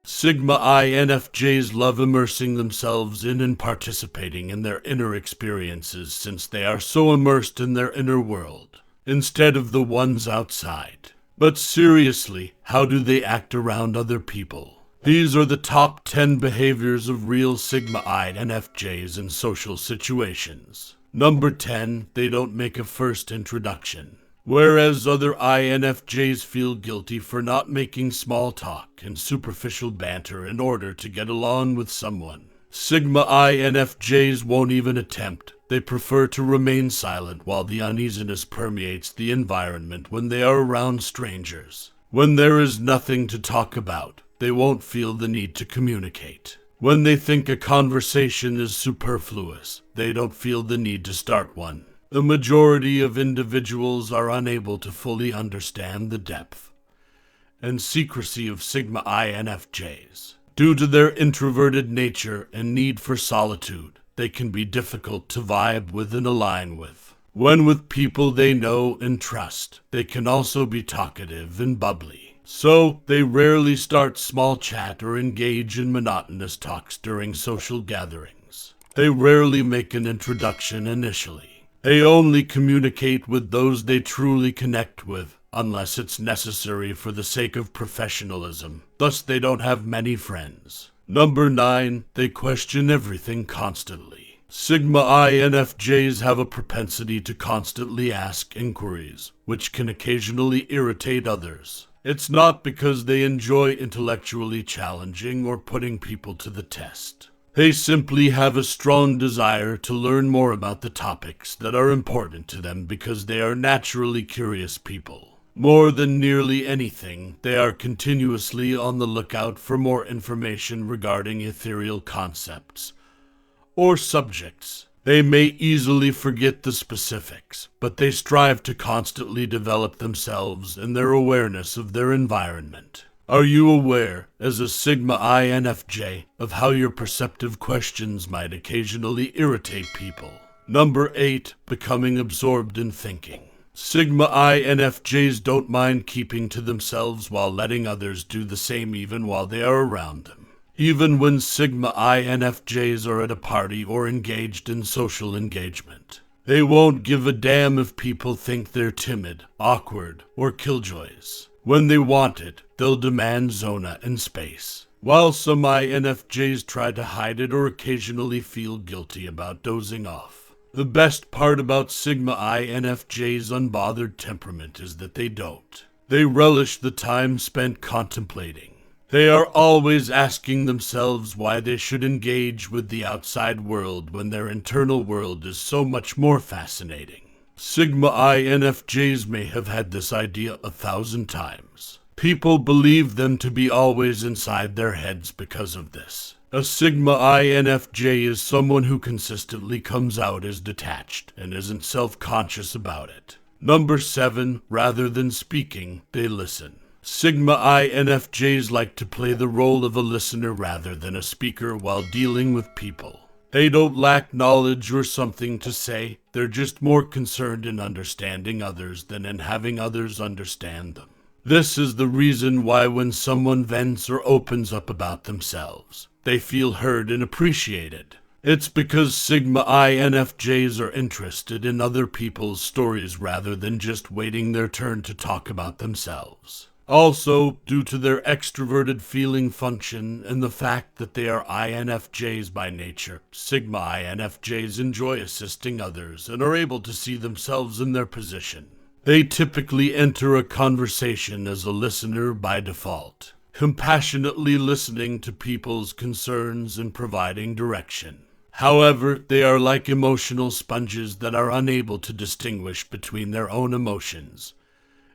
Sigma INFJs love immersing themselves in and participating in their inner experiences since they are so immersed in their inner world, instead of the ones outside. But seriously, how do they act around other people? These are the top 10 behaviors of real Sigma INFJs in social situations. Number 10, they don't make a first introduction. Whereas other INFJs feel guilty for not making small talk and superficial banter in order to get along with someone, Sigma INFJs won't even attempt. They prefer to remain silent while the uneasiness permeates the environment when they are around strangers. When there is nothing to talk about, they won't feel the need to communicate. When they think a conversation is superfluous, they don't feel the need to start one. The majority of individuals are unable to fully understand the depth and secrecy of Sigma INFJs. Due to their introverted nature and need for solitude, they can be difficult to vibe with and align with. When with people they know and trust, they can also be talkative and bubbly. So, they rarely start small chat or engage in monotonous talks during social gatherings. They rarely make an introduction initially. They only communicate with those they truly connect with, unless it's necessary for the sake of professionalism. Thus, they don't have many friends. Number 9, they question everything constantly. Sigma INFJs have a propensity to constantly ask inquiries, which can occasionally irritate others. It's not because they enjoy intellectually challenging or putting people to the test. They simply have a strong desire to learn more about the topics that are important to them because they are naturally curious people. More than nearly anything, they are continuously on the lookout for more information regarding ethereal concepts or subjects. They may easily forget the specifics, but they strive to constantly develop themselves and their awareness of their environment. Are you aware, as a Sigma INFJ, of how your perceptive questions might occasionally irritate people? Number 8, becoming absorbed in thinking. Sigma INFJs don't mind keeping to themselves while letting others do the same even while they are around them. Even when Sigma INFJs are at a party or engaged in social engagement, they won't give a damn if people think they're timid, awkward, or killjoys. When they want it, they'll demand zona and space. While some INFJs try to hide it or occasionally feel guilty about dozing off. The best part about Sigma INFJ's unbothered temperament is that they don't. They relish the time spent contemplating. They are always asking themselves why they should engage with the outside world when their internal world is so much more fascinating. Sigma INFJs may have had this idea 1,000 times. People believe them to be always inside their heads because of this. A Sigma INFJ is someone who consistently comes out as detached and isn't self-conscious about it. Number 7, rather than speaking, they listen. Sigma INFJs like to play the role of a listener rather than a speaker while dealing with people. They don't lack knowledge or something to say, they're just more concerned in understanding others than in having others understand them. This is the reason why when someone vents or opens up about themselves, they feel heard and appreciated. It's because Sigma INFJs are interested in other people's stories rather than just waiting their turn to talk about themselves. Also, due to their extroverted feeling function and the fact that they are INFJs by nature, Sigma INFJs enjoy assisting others and are able to see themselves in their position. They typically enter a conversation as a listener by default, compassionately listening to people's concerns and providing direction. However, they are like emotional sponges that are unable to distinguish between their own emotions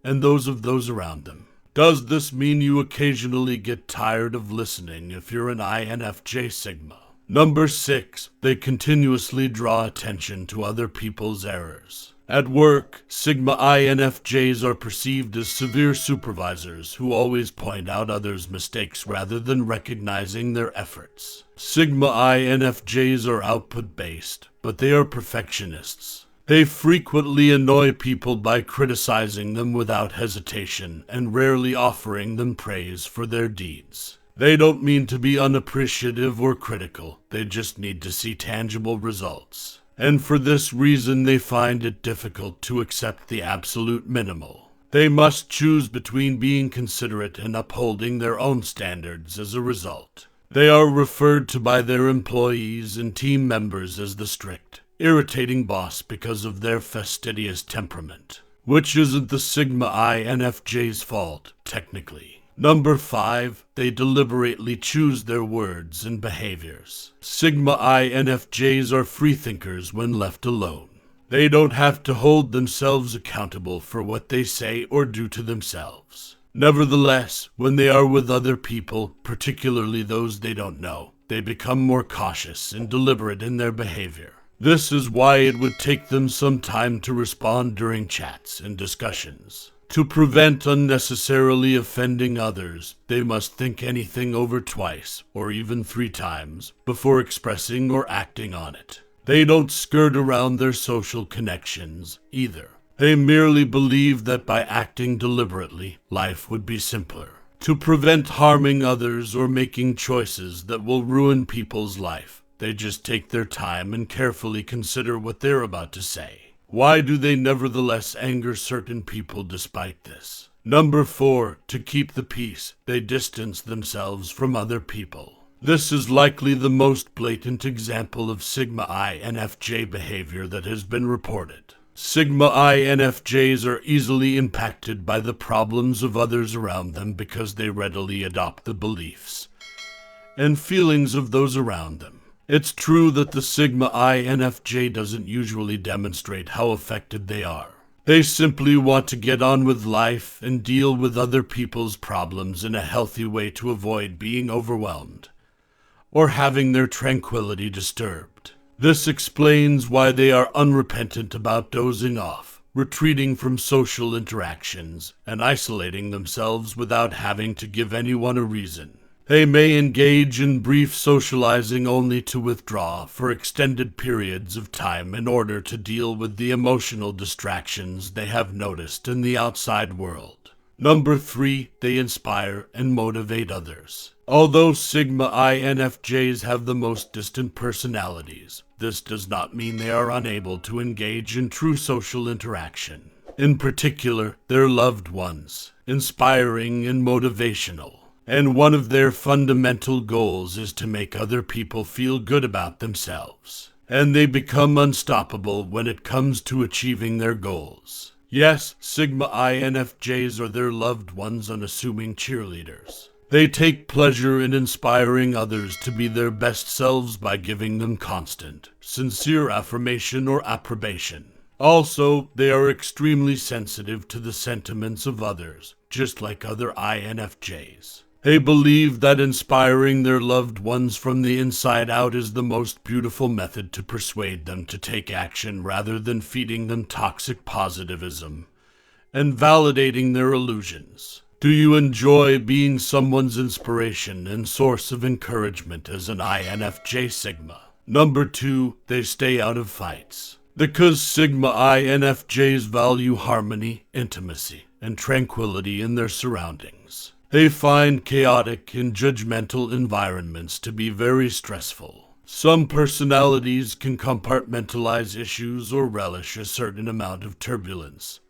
and those of those around them. Does this mean you occasionally get tired of listening if you're an INFJ Sigma? Number 6, they continuously draw attention to other people's errors. At work, Sigma INFJs are perceived as severe supervisors who always point out others' mistakes rather than recognizing their efforts. Sigma INFJs are output-based, but they are perfectionists. They frequently annoy people by criticizing them without hesitation and rarely offering them praise for their deeds. They don't mean to be unappreciative or critical. They just need to see tangible results. And for this reason, they find it difficult to accept the absolute minimal. They must choose between being considerate and upholding their own standards as a result. They are referred to by their employees and team members as the strict, irritating boss because of their fastidious temperament, which isn't the Sigma INFJ's fault, technically. Number 5, they deliberately choose their words and behaviors. Sigma INFJs are freethinkers when left alone. They don't have to hold themselves accountable for what they say or do to themselves. Nevertheless, when they are with other people, particularly those they don't know, they become more cautious and deliberate in their behavior. This is why it would take them some time to respond during chats and discussions. To prevent unnecessarily offending others, they must think anything over twice, or even 3 times, before expressing or acting on it. They don't skirt around their social connections, either. They merely believe that by acting deliberately, life would be simpler. To prevent harming others or making choices that will ruin people's life, they just take their time and carefully consider what they're about to say. Why do they nevertheless anger certain people despite this? Number 4, to keep the peace, they distance themselves from other people. This is likely the most blatant example of Sigma INFJ behavior that has been reported. Sigma INFJs are easily impacted by the problems of others around them because they readily adopt the beliefs and feelings of those around them. It's true that the Sigma INFJ doesn't usually demonstrate how affected they are. They simply want to get on with life and deal with other people's problems in a healthy way to avoid being overwhelmed or having their tranquility disturbed. This explains why they are unrepentant about dozing off, retreating from social interactions, and isolating themselves without having to give anyone a reason. They may engage in brief socializing only to withdraw for extended periods of time in order to deal with the emotional distractions they have noticed in the outside world. Number 3, they inspire and motivate others. Although Sigma INFJs have the most distant personalities, this does not mean they are unable to engage in true social interaction. In particular, their loved ones, inspiring and motivational. And one of their fundamental goals is to make other people feel good about themselves. And they become unstoppable when it comes to achieving their goals. Yes, Sigma INFJs are their loved ones' unassuming cheerleaders. They take pleasure in inspiring others to be their best selves by giving them constant, sincere affirmation or approbation. Also, they are extremely sensitive to the sentiments of others, just like other INFJs. They believe that inspiring their loved ones from the inside out is the most beautiful method to persuade them to take action rather than feeding them toxic positivism and validating their illusions. Do you enjoy being someone's inspiration and source of encouragement as an INFJ Sigma? Number 2, they stay out of fights. Because Sigma INFJs value harmony, intimacy, and tranquility in their surroundings. They find chaotic and judgmental environments to be very stressful. Some personalities can compartmentalize issues or relish a certain amount of turbulence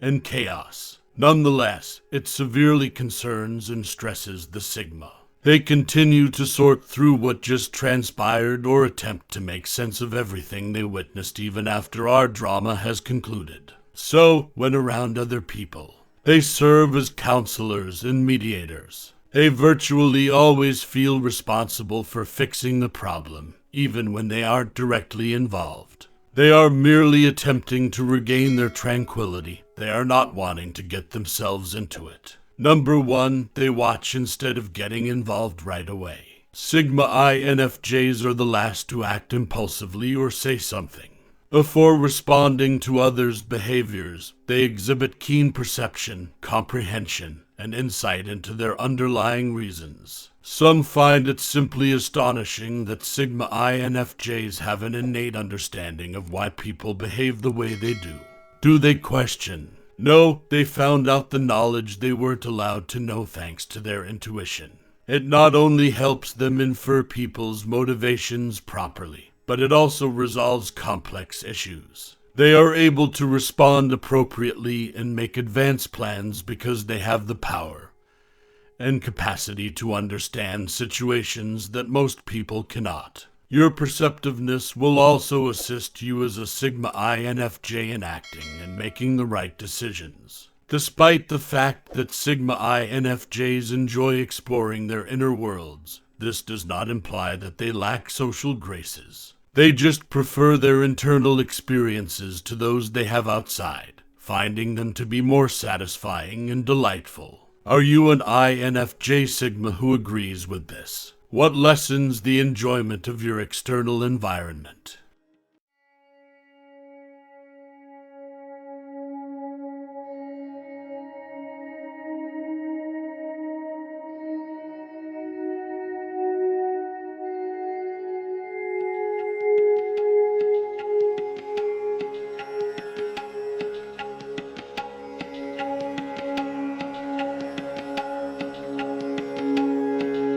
and chaos. Nonetheless, it severely concerns and stresses the Sigma. They continue to sort through what just transpired or attempt to make sense of everything they witnessed even after our drama has concluded. So, when around other people, they serve as counselors and mediators. They virtually always feel responsible for fixing the problem, even when they aren't directly involved. They are merely attempting to regain their tranquility. They are not wanting to get themselves into it. Number 1, they watch instead of getting involved right away. Sigma INFJs are the last to act impulsively or say something. Before responding to others' behaviors, they exhibit keen perception, comprehension, and insight into their underlying reasons. Some find it simply astonishing that Sigma INFJs have an innate understanding of why people behave the way they do. Do they question? No, they found out the knowledge they weren't allowed to know thanks to their intuition. It not only helps them infer people's motivations properly, but it also resolves complex issues. They are able to respond appropriately and make advanced plans because they have the power and capacity to understand situations that most people cannot. Your perceptiveness will also assist you as a Sigma INFJ in acting and making the right decisions. Despite the fact that Sigma INFJs enjoy exploring their inner worlds, this does not imply that they lack social graces. They just prefer their internal experiences to those they have outside, finding them to be more satisfying and delightful. Are you an INFJ Sigma who agrees with this? What lessens the enjoyment of your external environment?